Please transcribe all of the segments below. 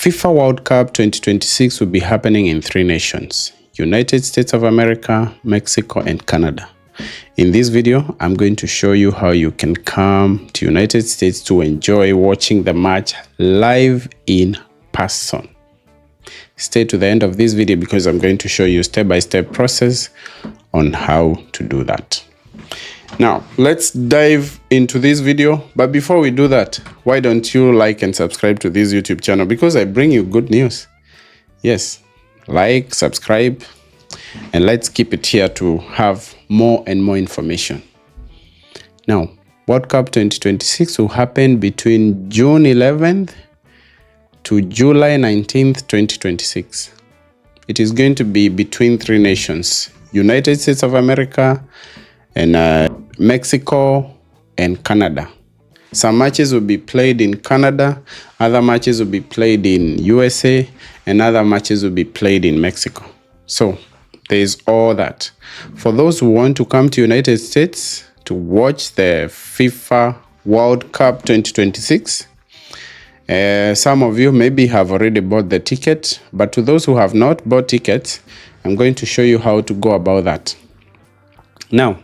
FIFA World Cup 2026 will be happening in 3 nations: United States of America, Mexico, and Canada. In this video, I'm going to show you how you can come to United States to enjoy watching the match live in person. Stay to the end of this video because I'm going to show you step-by-step process on how to do that. Now, let's dive into this video. But before we do that, why don't you like and subscribe to this YouTube channel? Because I bring you good news. Yes, like, subscribe, and let's keep it here to have more and more information. Now, World Cup 2026 will happen between June 11th to July 19th, 2026. It is going to be between 3 nations: United States of America, and Mexico and Canada. Some matches will be played in Canada, other matches will be played in USA, and other matches will be played in Mexico. So there is all that. For those who want to come to United States to watch the FIFA World Cup 2026, some of you maybe have already bought the ticket, but to those who have not bought tickets, I'm going to show you how to go about that. Now,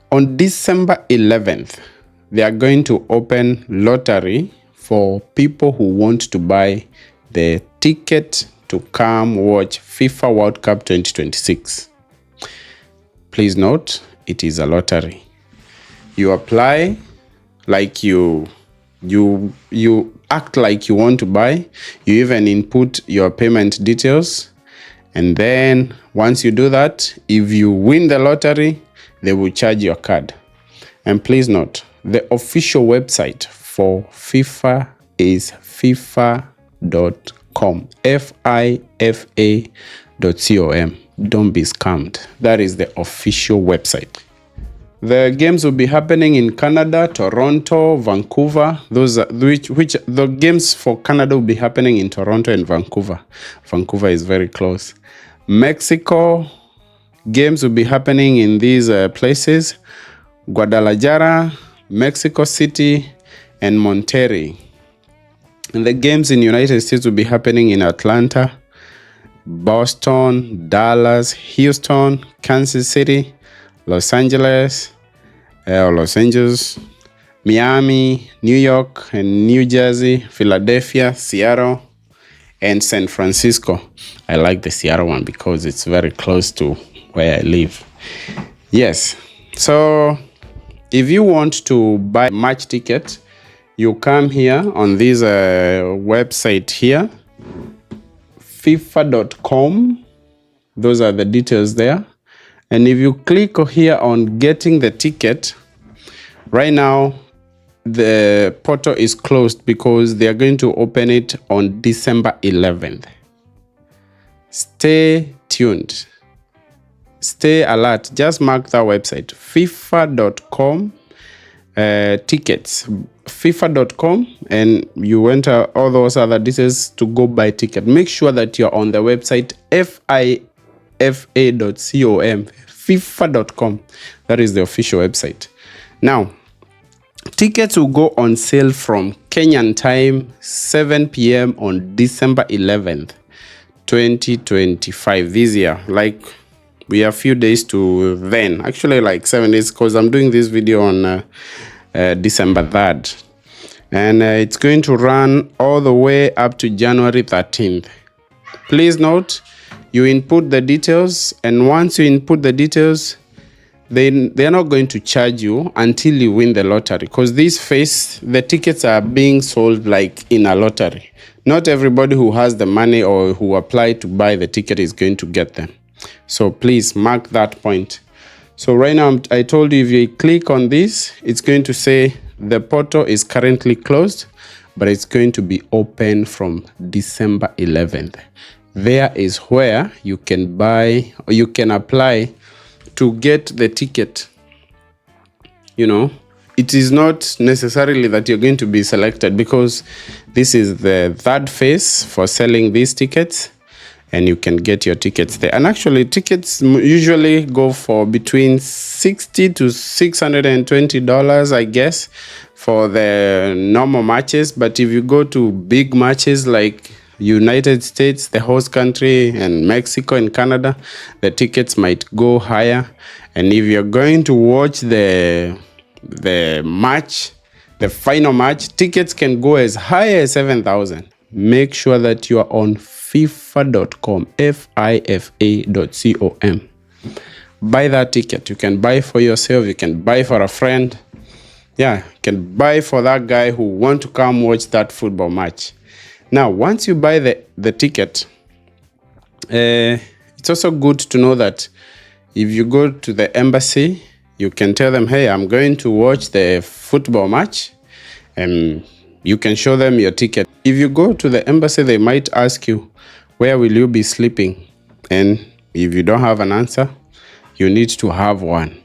on December 11th, they are going to open lottery for people who want to buy the ticket to come watch FIFA World Cup 2026. Please note, it is a lottery. You apply like you act like you want to buy. You even input your payment details. And then once you do that, if you win the lottery, they will charge your card. And please note, the official website for FIFA is FIFA.com, FIFA.com. Don't be scammed. That is the official website. The games will be happening in Canada, Toronto, Vancouver. Those are the games for Canada will be happening in Toronto and Vancouver. Vancouver is very close. Mexico games will be happening in these places: Guadalajara, Mexico City, and Monterrey. And the games in United States will be happening in Atlanta, Boston, Dallas, Houston, Kansas City, Los Angeles, Miami, New York, and New Jersey, Philadelphia, Seattle, and San Francisco. I like the Seattle one because it's very close to where I live. Yes, so if you want to buy match ticket, you come here on this website here, FIFA.com. Those are the details there. And if you click here on getting the ticket, right now the portal is closed because they are going to open it on December 11th. Stay tuned. Stay alert. Just mark that website, FIFA.com, tickets, FIFA.com, and you enter all those other details to go buy ticket. Make sure that you're on the website FIFA.com, FIFA.com. That is the official website. Now, tickets will go on sale from Kenyan time, 7 p.m. on December 11th, 2025. This year, like we have a few days to then. Actually, like 7 days, because I'm doing this video on December 3rd. And it's going to run all the way up to January 13th. Please note, you input the details, and once you input the details, they're not going to charge you until you win the lottery, because the tickets are being sold like in a lottery. Not everybody who has the money or who applied to buy the ticket is going to get them. So please mark that point. So right now, I told you if you click on this, it's going to say the portal is currently closed, but it's going to be open from December 11th. There is where you can buy or you can apply to get the ticket. You know, it is not necessarily that you're going to be selected, because this is the 3rd phase for selling these tickets, and you can get your tickets there. And actually, tickets usually go for between $60 to $620, I guess, for the normal matches. But if you go to big matches like United States, the host country, and Mexico and Canada, the tickets might go higher. And if you're going to watch the match, the final match, tickets can go as high as 7,000. Make sure that you are on FIFA.com, FIFA.com. Buy that ticket. You can buy for yourself, you can buy for a friend. Yeah, you can buy for that guy who want to come watch that football match. Now, once you buy the ticket, it's also good to know that if you go to the embassy, you can tell them, hey, I'm going to watch the football match, and you can show them your ticket. If you go to the embassy, they might ask you, where will you be sleeping? And if you don't have an answer, you need to have one.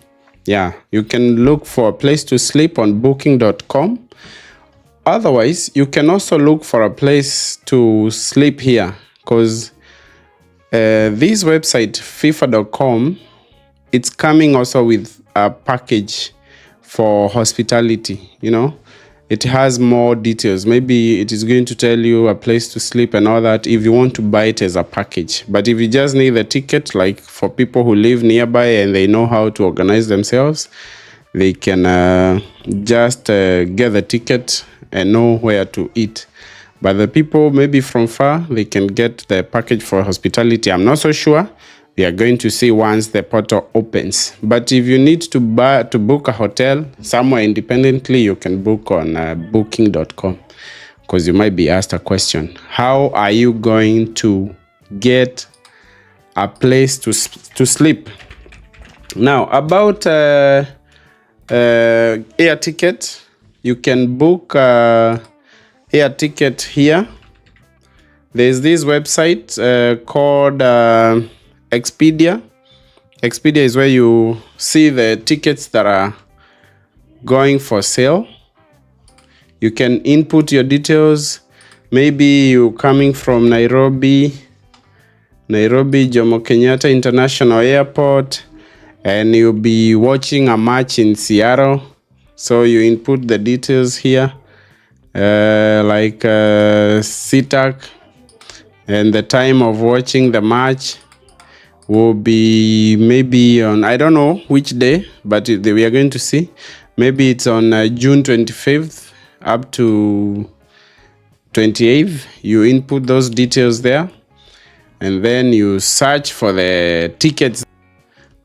Yeah, you can look for a place to sleep on booking.com. Otherwise, you can also look for a place to sleep here, because this website, FIFA.com, it's coming also with a package for hospitality. It has more details. Maybe it is going to tell you a place to sleep and all that if you want to buy it as a package. But if you just need the ticket, like for people who live nearby and they know how to organize themselves, they can just get the ticket and know where to eat. But the people maybe from far, they can get the package for hospitality. I'm not so sure. We are going to see once the portal opens. But if you need to book a hotel somewhere independently, you can book on booking.com, because you might be asked a question. How are you going to get a place to sleep? Now, about air ticket, you can book air ticket here. There's this website called Expedia. Expedia is where you see the tickets that are going for sale. You can input your details. Maybe you're coming from Nairobi Jomo Kenyatta International Airport, and you'll be watching a match in Seattle. So you input the details here, like SITAC, and the time of watching the match will be maybe on, I don't know which day, but we are going to see. Maybe it's on June 25th up to 28th. You input those details there, and then you search for the tickets.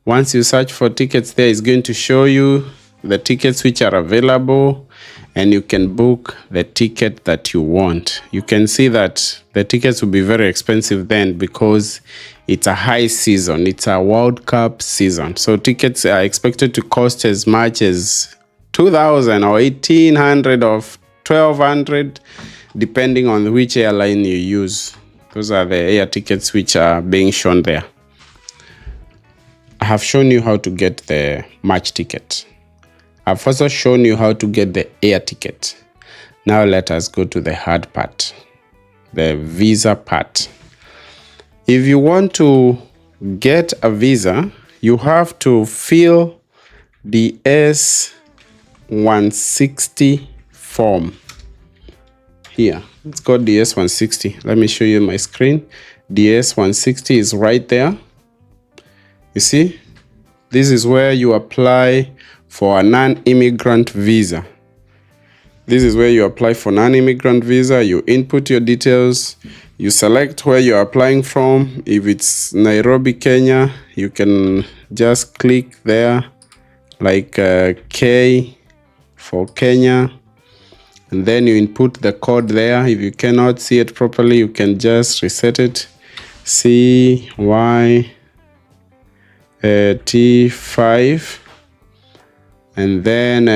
Once you search for tickets there, it's going to show you the tickets which are available, and you can book the ticket that you want. You can see that the tickets will be very expensive then, because it's a high season. It's a World Cup season. So tickets are expected to cost as much as 2,000 or 1,800 or 1,200, depending on which airline you use. Those are the air tickets which are being shown there. I have shown you how to get the match ticket. I've also shown you how to get the air ticket. Now let us go to the hard part, the visa part. If you want to get a visa, you have to fill the S160 form. Here, it's called the S160. Let me show you my screen. The S160 is right there. You see, this is where you apply for a non-immigrant visa. This is where you apply for non-immigrant visa. You input your details. You select where you're applying from. If it's Nairobi, Kenya, you can just click there, like K for Kenya. And then you input the code there. If you cannot see it properly, you can just reset it. CYT5. And then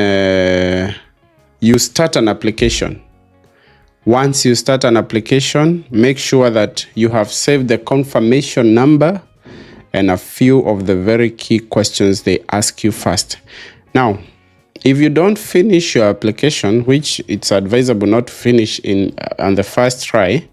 you start an application. Once you start an application, make sure that you have saved the confirmation number and a few of the very key questions they ask you first. Now, if you don't finish your application, which it's advisable not to finish on the first try,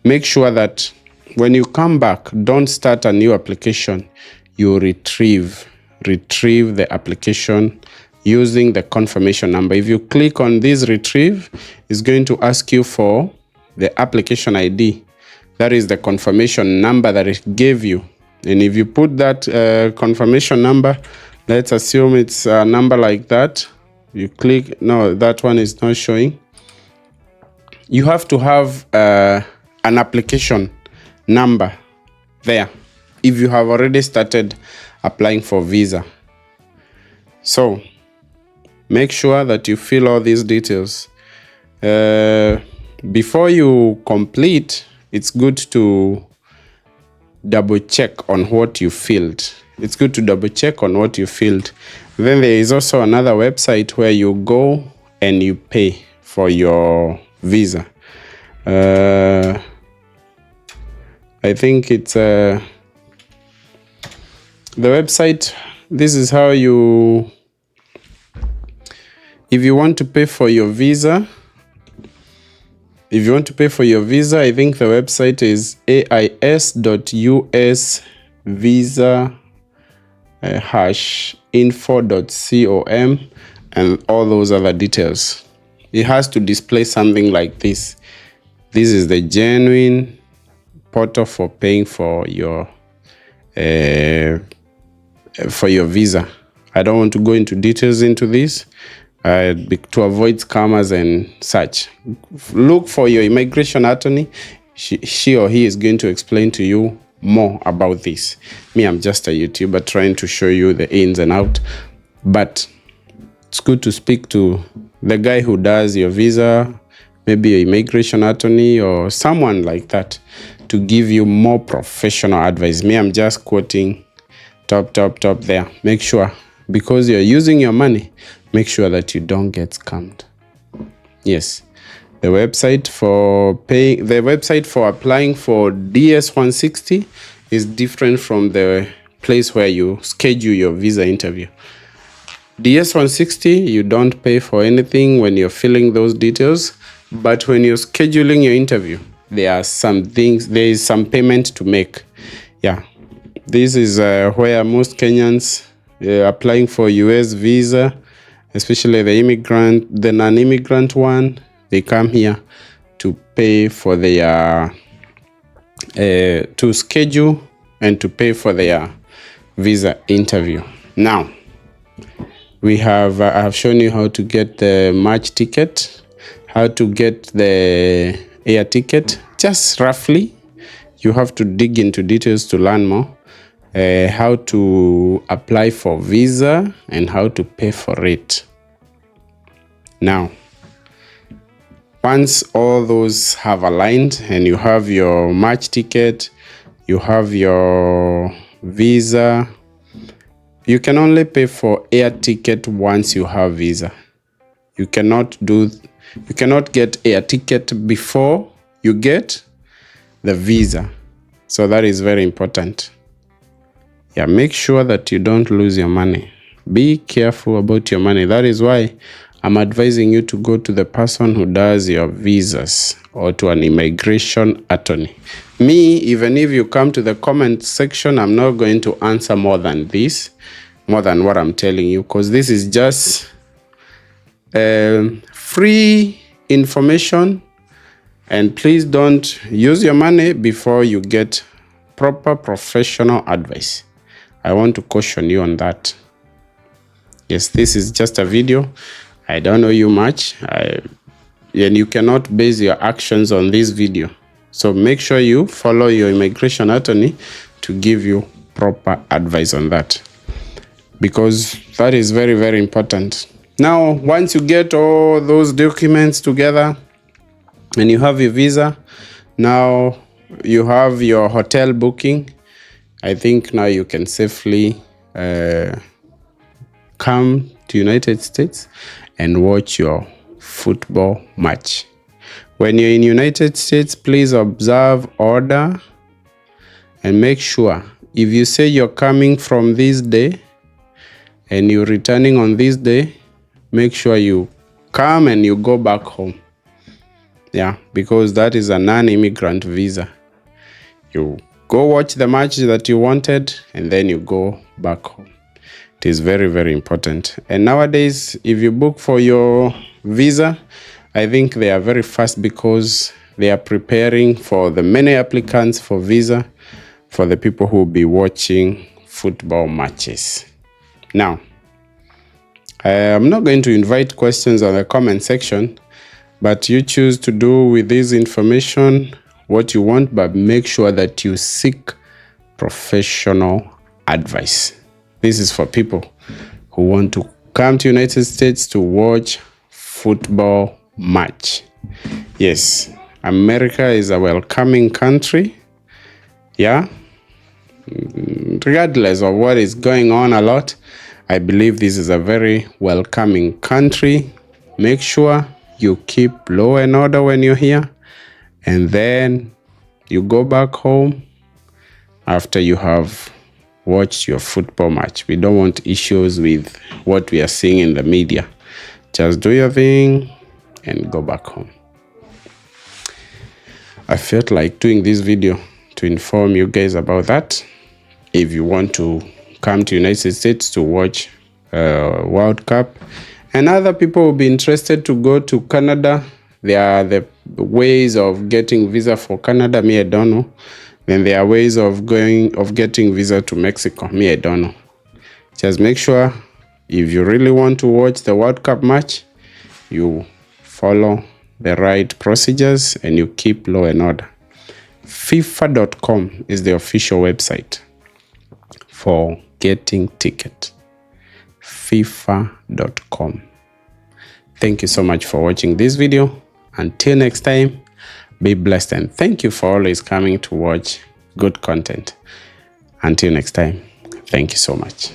make sure that when you come back, don't start a new application. You retrieve the application using the confirmation number. If you click on this retrieve, it's going to ask you for the application ID. That is the confirmation number that it gave you. And if you put that confirmation number, let's assume it's a number like that. You click, no, that one is not showing. You have to have an application number there if you have already started applying for visa. So make sure that you fill all these details. Before you complete, it's good to double check on what you filled. It's good to double check on what you filled. Then there is also another website where you go and you pay for your visa. I think it's the website. This is how you, if you want to pay for your visa, I think the website is ais.us visa #info.com and all those other details. It has to display something like this. This is the genuine portal for paying for your visa. I don't want to go into details into this to avoid scammers and such. Look for your immigration attorney. She or he is going to explain to you more about this. Me, I'm just a YouTuber trying to show you the ins and out, but it's good to speak to the guy who does your visa, maybe your immigration attorney or someone like that, to give you more professional advice. Me, I'm just quoting top there. Make sure, because you're using your money, make sure that you don't get scammed. Yes, the website for applying for DS-160 is different from the place where you schedule your visa interview. DS-160, you don't pay for anything when you're filling those details, but when you're scheduling your interview, there is some payment to make. Yeah, this is where most Kenyans applying for US visa, especially the non-immigrant one, they come here to pay for their to schedule and to pay for their visa interview. Now I have shown you how to get the match ticket, how to get the air ticket. Just roughly, you have to dig into details to learn more. How to apply for visa and how to pay for it. Now, once all those have aligned and you have your match ticket, you have your visa, you can only pay for air ticket once you have visa. You cannot get air ticket before you get the visa. So that is very important. Yeah, make sure that you don't lose your money. Be careful about your money. That is why I'm advising you to go to the person who does your visas or to an immigration attorney. Me, even if you come to the comment section, I'm not going to answer more than what I'm telling you, because this is just free information. And please don't use your money before you get proper professional advice. I want to caution you on that. Yes, this is just a video. I don't know you much. And you cannot base your actions on this video. So make sure you follow your immigration attorney to give you proper advice on that, because that is very, very important. Now, once you get all those documents together and you have your visa, now you have your hotel booking, I think now you can safely come to United States and watch your football match. When you're in United States, please observe order and make sure, if you say you're coming from this day and you're returning on this day, make sure you come and you go back home. Yeah, because that is a non-immigrant visa. You go watch the match that you wanted and then you go back home. It is very, very important. And nowadays, if you book for your visa, I think they are very fast, because they are preparing for the many applicants for visa for the people who will be watching football matches. Now, I'm not going to invite questions on the comment section, but you choose to do with this information what you want, but make sure that you seek professional advice. This is for people who want to come to United States to watch football match. Yes, America is a welcoming country. Yeah, regardless of what is going on a lot, I believe this is a very welcoming country. Make sure you keep law and order when you're here, and then you go back home after you have watched your football match. We don't want issues with what we are seeing in the media. Just do your thing and go back home. I felt like doing this video to inform you guys about that. If you want to come to United States to watch World Cup, and other people will be interested to go to Canada, there are the ways of getting visa for Canada. Me, I don't know. Then there are ways of getting visa to Mexico. Me, I don't know. Just make sure if you really want to watch the World Cup match, you follow the right procedures and you keep law and order. FIFA.com is the official website for getting ticket. FIFA.com. Thank you so much for watching this video. Until next time, be blessed, and thank you for always coming to watch good content. Until next time, thank you so much.